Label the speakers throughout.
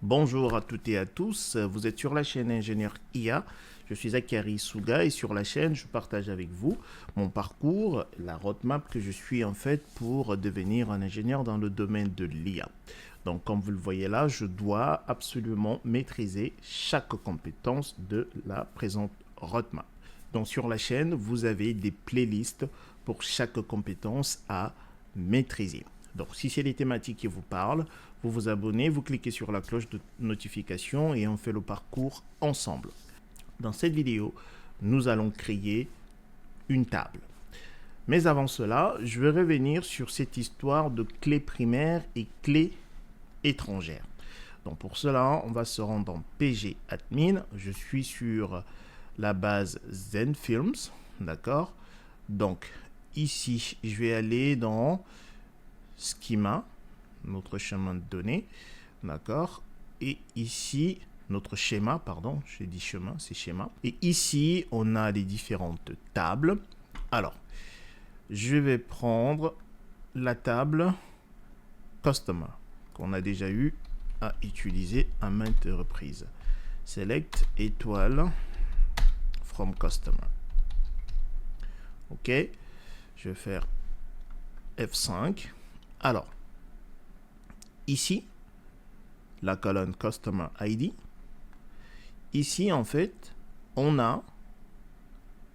Speaker 1: Bonjour à toutes et à tous, vous êtes sur la chaîne Ingénieur IA. Je suis Zachary Souga et sur la chaîne, je partage avec vous mon parcours, la roadmap que je suis en fait pour devenir un ingénieur dans le domaine de l'IA. Donc comme vous le voyez là, je dois absolument maîtriser chaque compétence de la présente roadmap. Donc sur la chaîne, vous avez des playlists pour chaque compétence à maîtriser. Donc si c'est les thématiques qui vous parlent, vous vous abonnez, vous cliquez sur la cloche de notification et on fait le parcours ensemble. Dans cette vidéo, nous allons créer une table. Mais avant cela, je vais revenir sur cette histoire de clés primaires et clés étrangères. Donc pour cela, on va se rendre dans PG Admin. Je suis sur la base ZenFilms, d'accord? Donc ici, je vais aller dans Schema, notre chemin de données, d'accord? Et ici, notre schéma, pardon, j'ai dit chemin, c'est schéma. Et ici, on a les différentes tables. Alors, je vais prendre la table Customer, qu'on a déjà eu à utiliser à maintes reprises. Select étoile from Customer. Ok, je vais faire F5. Alors, ici, la colonne Customer ID. Ici, en fait, on a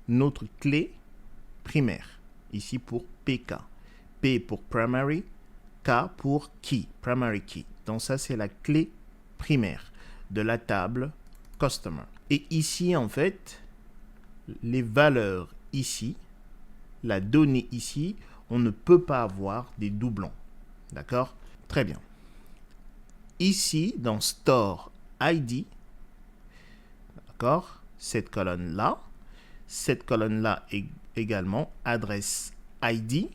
Speaker 1: notre clé primaire. Ici pour PK. P pour Primary, K pour Key, Primary Key. Donc ça, c'est la clé primaire de la table Customer. Et ici, en fait, les valeurs ici, la donnée ici, on ne peut pas avoir des doublons. D'accord? Très bien. Ici, dans Store ID, d'accord, cette colonne-là est également adresse ID,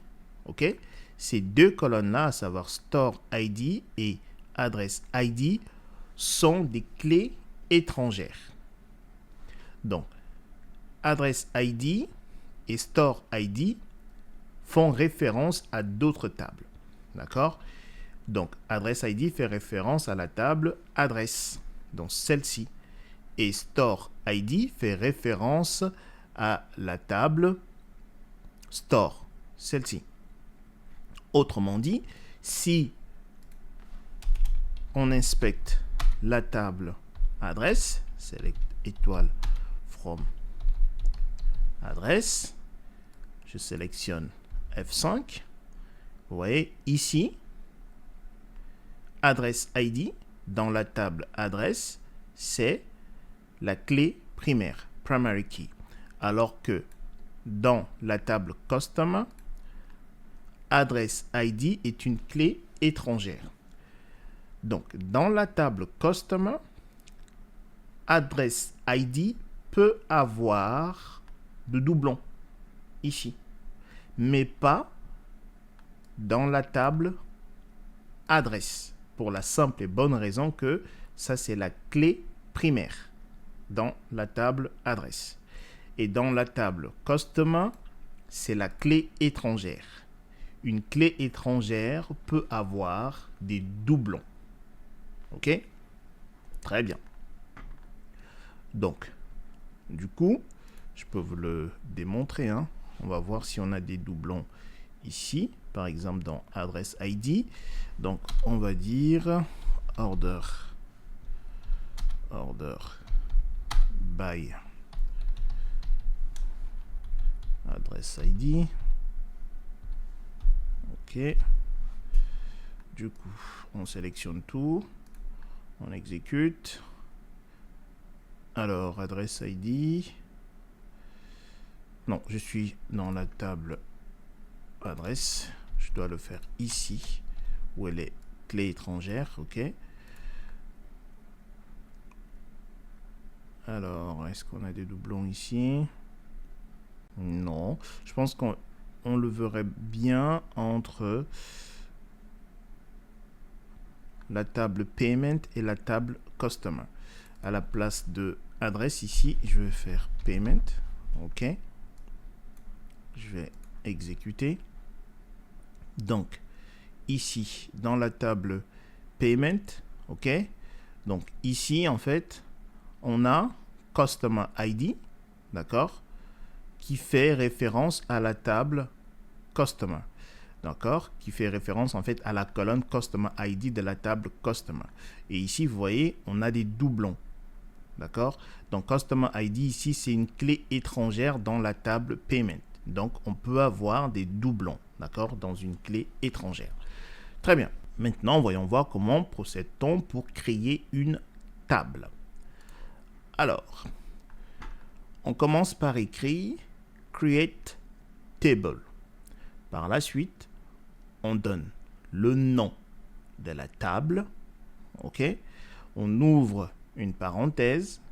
Speaker 1: ok? Ces deux colonnes-là, à savoir Store ID et adresse ID, sont des clés étrangères. Donc, adresse ID et Store ID font référence à d'autres tables, d'accord? Donc, adresse ID fait référence à la table adresse, donc celle-ci. Et Store ID fait référence à la table Store, celle-ci. Autrement dit, si on inspecte la table adresse, select étoile from adresse, je sélectionne F5, vous voyez ici, adresse ID, dans la table adresse, c'est la clé primaire, primary key. Alors que dans la table Customer, adresse ID est une clé étrangère. Donc, dans la table Customer, adresse ID peut avoir de doublons ici, mais pas dans la table adresse, pour la simple et bonne raison que ça, c'est la clé primaire dans la table adresse. Et dans la table Customer, c'est la clé étrangère. Une clé étrangère peut avoir des doublons. Ok? Très bien. Donc, du coup, je peux vous le démontrer. Hein. On va voir si on a des doublons ici. Par exemple, dans adresse ID. Donc, on va dire order by adresse ID. Ok. Du coup, on sélectionne tout. On exécute. Alors, adresse ID. Non, je suis dans la table adresse. Je dois le faire ici, où elle est clé étrangère. Ok. Alors, est-ce qu'on a des doublons ici? Non. Je pense qu'on le verrait bien entre la table Payment et la table Customer. À la place de adresse ici, je vais faire Payment. OK. Je vais exécuter. Donc, ici, dans la table Payment, OK, Donc ici, en fait, on a Customer ID, d'accord, qui fait référence à la table Customer, d'accord, qui fait référence en fait à la colonne Customer ID de la table Customer. Et ici, vous voyez, on a des doublons, d'accord. Donc Customer ID ici, c'est une clé étrangère dans la table Payment. Donc on peut avoir des doublons, d'accord, dans une clé étrangère. Très bien. Maintenant, voyons voir comment procède-t-on pour créer une table. Alors, on commence par écrire Create Table. Par la suite, on donne le nom de la table. OK? On ouvre une parenthèse.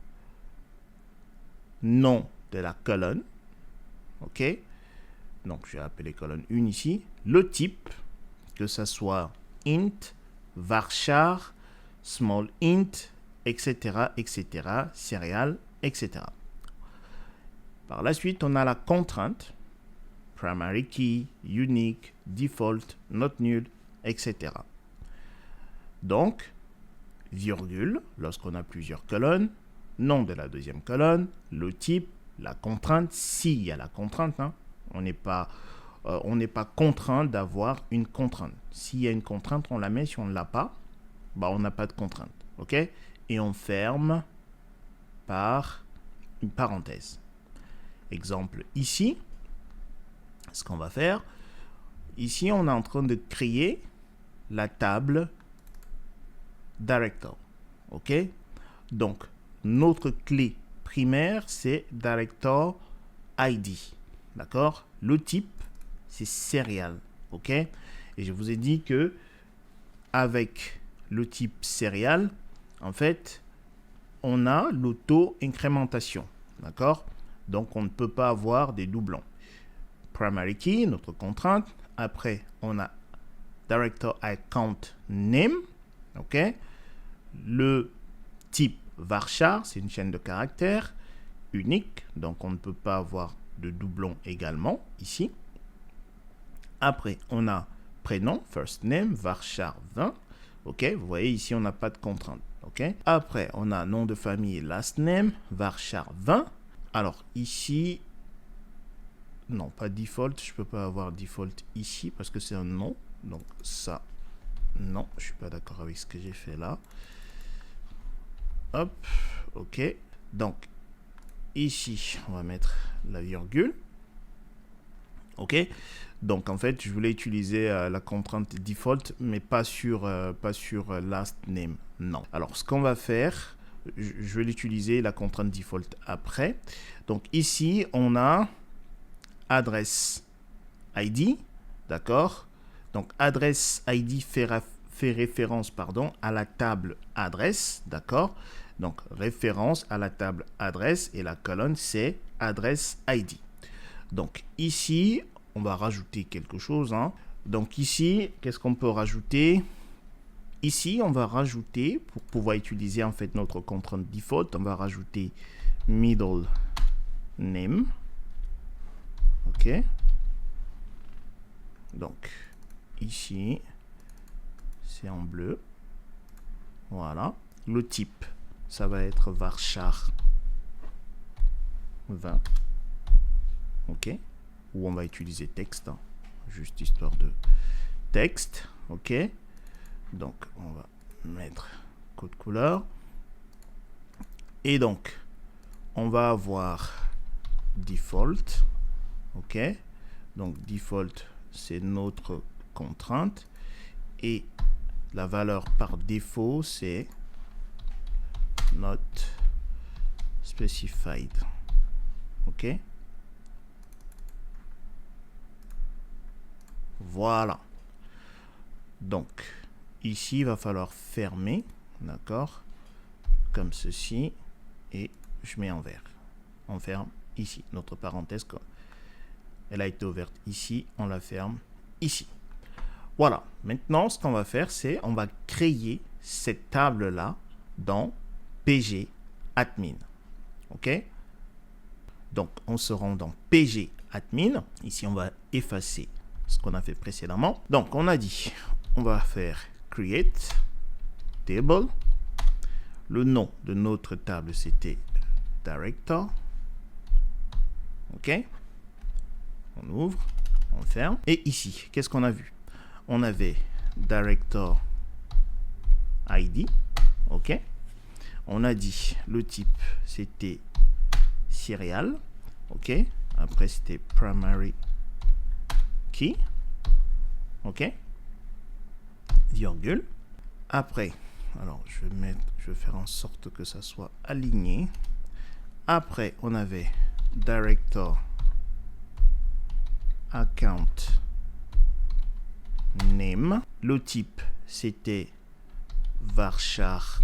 Speaker 1: Nom de la colonne. OK? Donc, je vais appeler colonne 1 ici. Le type, que ce soit int, varchar, small int, etc., etc., serial, etc. Par la suite, on a la contrainte, primary key, unique, default, not null, etc. Donc, virgule, lorsqu'on a plusieurs colonnes, nom de la deuxième colonne, le type, la contrainte, s'il y a la contrainte, hein, on n'est pas contraint d'avoir une contrainte. S'il y a une contrainte, on la met. Si on ne l'a pas, bah, on n'a pas de contrainte. OK? Et on ferme par une parenthèse. Exemple ici, ce qu'on va faire, ici, on est en train de créer la table Director. OK? Donc, notre clé primaire, c'est Director ID. D'accord? Le type, c'est serial. OK? Et je vous ai dit que avec le type serial, en fait, on a l'auto-incrémentation. D'accord? Donc, on ne peut pas avoir des doublons. Primary key, notre contrainte. Après, on a Director Account Name. OK? Le type varchar, c'est une chaîne de caractères unique. Donc, on ne peut pas avoir de doublons également ici. Après, on a prénom, first name, varchar 20. OK? Vous voyez, ici, on n'a pas de contrainte. OK? Après, on a nom de famille, last name, varchar 20. Alors, ici, non, pas default. Je ne peux pas avoir default ici parce que c'est un nom. Donc, ça, non, je ne suis pas d'accord avec ce que j'ai fait là. Hop, OK. Donc, ici, on va mettre la virgule. OK. Donc, en fait, je voulais utiliser la contrainte default, mais pas sur last name. Non. Alors, ce qu'on va faire, je vais l'utiliser, la contrainte default après. Donc, ici, on a adresse ID. D'accord. Donc, adresse ID fait référence, à la table adresse. D'accord. Donc, référence à la table adresse et la colonne, c'est adresse ID. Donc, ici, on va rajouter quelque chose. Hein. Donc, ici, qu'est-ce qu'on peut rajouter? Ici, on va rajouter, pour pouvoir utiliser en fait notre contrainte default, on va rajouter middle name. OK. Donc, ici, c'est en bleu. Voilà. Le type, ça va être varchar 20. OK. Ou on va utiliser texte, hein, juste histoire de texte. OK. Donc, on va mettre code couleur. Et donc, on va avoir default. OK. Donc, default, c'est notre contrainte. Et la valeur par défaut, c'est not specified. OK. Voilà. Donc, ici, il va falloir fermer, d'accord, comme ceci, et je mets en vert. On ferme ici. Notre parenthèse, elle a été ouverte ici, on la ferme ici. Voilà. Maintenant, ce qu'on va faire, c'est on va créer cette table-là dans PG Admin. OK? Donc, on se rend dans PG Admin. Ici, on va effacer ce qu'on a fait précédemment. Donc, on a dit, on va faire create table. Le nom de notre table, c'était director. OK. On ouvre, on ferme. Et ici, qu'est-ce qu'on a vu? On avait director ID. OK. On a dit le type, c'était serial. OK. Après, c'était primary key. OK. Virgule. Après, alors je vais faire en sorte que ça soit aligné. Après, on avait director account name. Le type, c'était varchar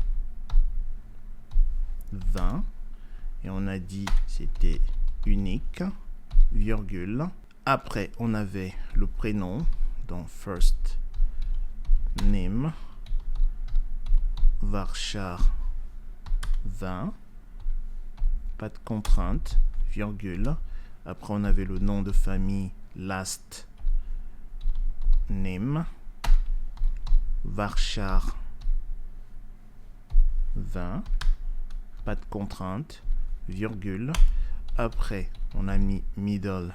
Speaker 1: 20. Et on a dit c'était unique, virgule. Après, on avait le prénom dans first name, varchar 20. Pas de contrainte, virgule. Après, on avait le nom de famille last name, varchar 20. Pas de contrainte, virgule. Après, on a mis middle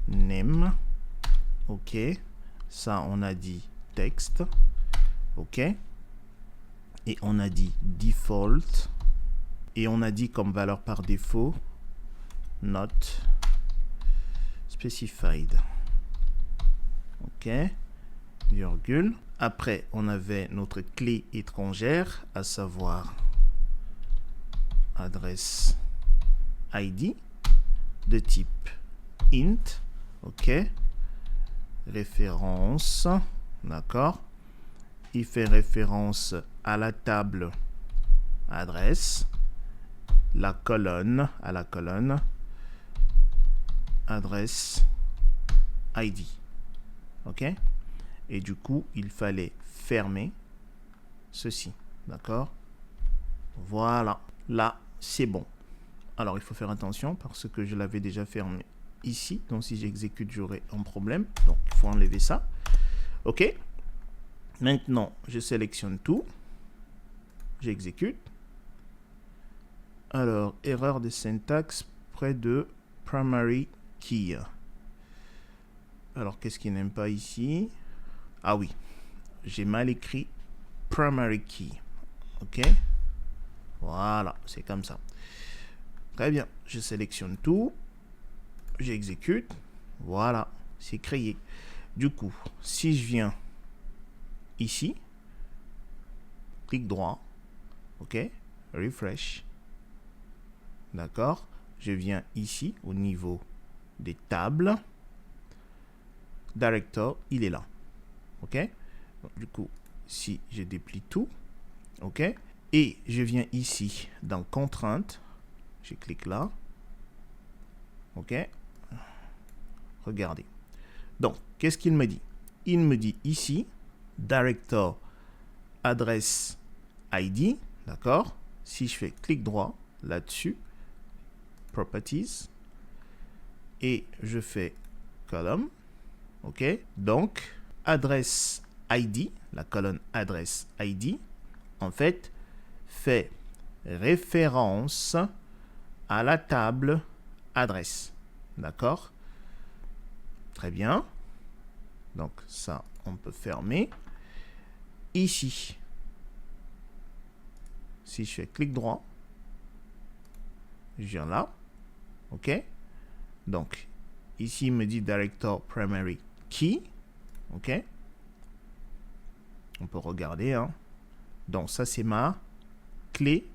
Speaker 1: name. OK. Ça, on a dit texte. OK. Et on a dit default. Et on a dit comme valeur par défaut not specified. OK. Virgule. Après, on avait notre clé étrangère, à savoir adresse ID de type int. OK. Référence. D'accord. Il fait référence à la table adresse. La colonne, à la colonne adresse ID. OK. Et du coup, il fallait fermer ceci. D'accord. Voilà. Là, c'est bon. Alors, il faut faire attention parce que je l'avais déjà fermé ici. Donc, si j'exécute, j'aurai un problème. Donc, il faut enlever ça. OK. Maintenant, je sélectionne tout. J'exécute. Alors, erreur de syntaxe près de primary key. Alors, qu'est-ce qu'il n'aime pas ici? Ah oui, j'ai mal écrit primary key. OK. Voilà, c'est comme ça. Très bien, je sélectionne tout. J'exécute. Voilà, c'est créé. Du coup, si je viens ici, clic droit, OK, refresh. D'accord. Je viens ici au niveau des tables. Director, il est là. OK. Donc, du coup, si je déplie tout, OK. Et je viens ici dans contrainte. Je clique là. OK. Regardez. Donc, qu'est-ce qu'il me dit? Il me dit ici, director adresse ID. D'accord. Si je fais clic droit là-dessus, properties, et je fais column. OK. Donc, adresse ID, la colonne adresse ID, en fait, fait référence à la table adresse. D'accord. Très bien. Donc, ça, on peut fermer. Ici, si je fais clic droit, je viens là. OK. Donc, ici, il me dit director primary key. OK. On peut regarder. Hein. Donc, ça, c'est ma clé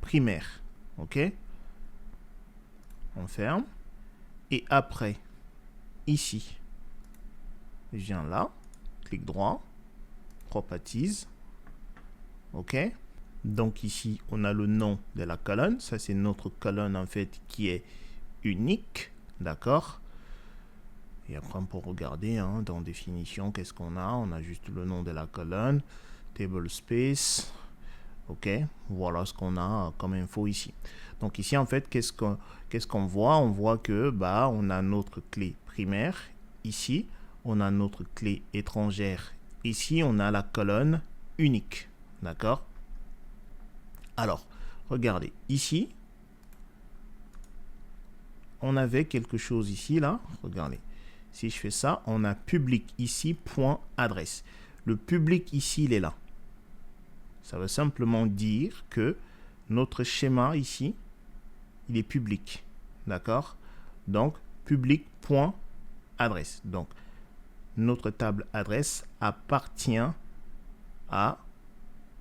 Speaker 1: primaire. OK. On ferme. Et après, ici, je viens là. Clic droit. Properties. OK. Donc, ici, on a le nom de la colonne. Ça, c'est notre colonne, en fait, qui est unique. D'accord. Et après, on peut regarder hein, dans définition, qu'est-ce qu'on a? On a juste le nom de la colonne, table space. OK. Voilà ce qu'on a comme info ici. Donc ici, en fait, qu'est-ce qu'on voit? On voit que on a notre clé primaire. Ici, on a notre clé étrangère. Ici, on a la colonne unique. D'accord. Alors, regardez, ici, on avait quelque chose ici, là. Regardez, si je fais ça, on a public ici, point adresse. Le public ici, il est là. Ça veut simplement dire que notre schéma ici, il est public. D'accord? Donc, public.adresse. Donc, notre table adresse appartient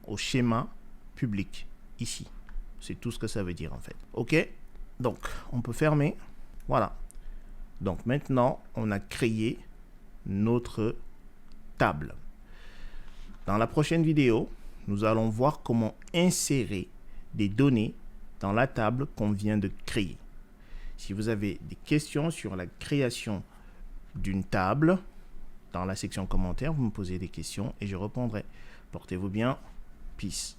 Speaker 1: au schéma public ici. C'est tout ce que ça veut dire en fait. OK? Donc, on peut fermer. Voilà. Donc, maintenant, on a créé notre table. Dans la prochaine vidéo, nous allons voir comment insérer des données dans la table qu'on vient de créer. Si vous avez des questions sur la création d'une table, dans la section commentaires, vous me posez des questions et je répondrai. Portez-vous bien. Peace.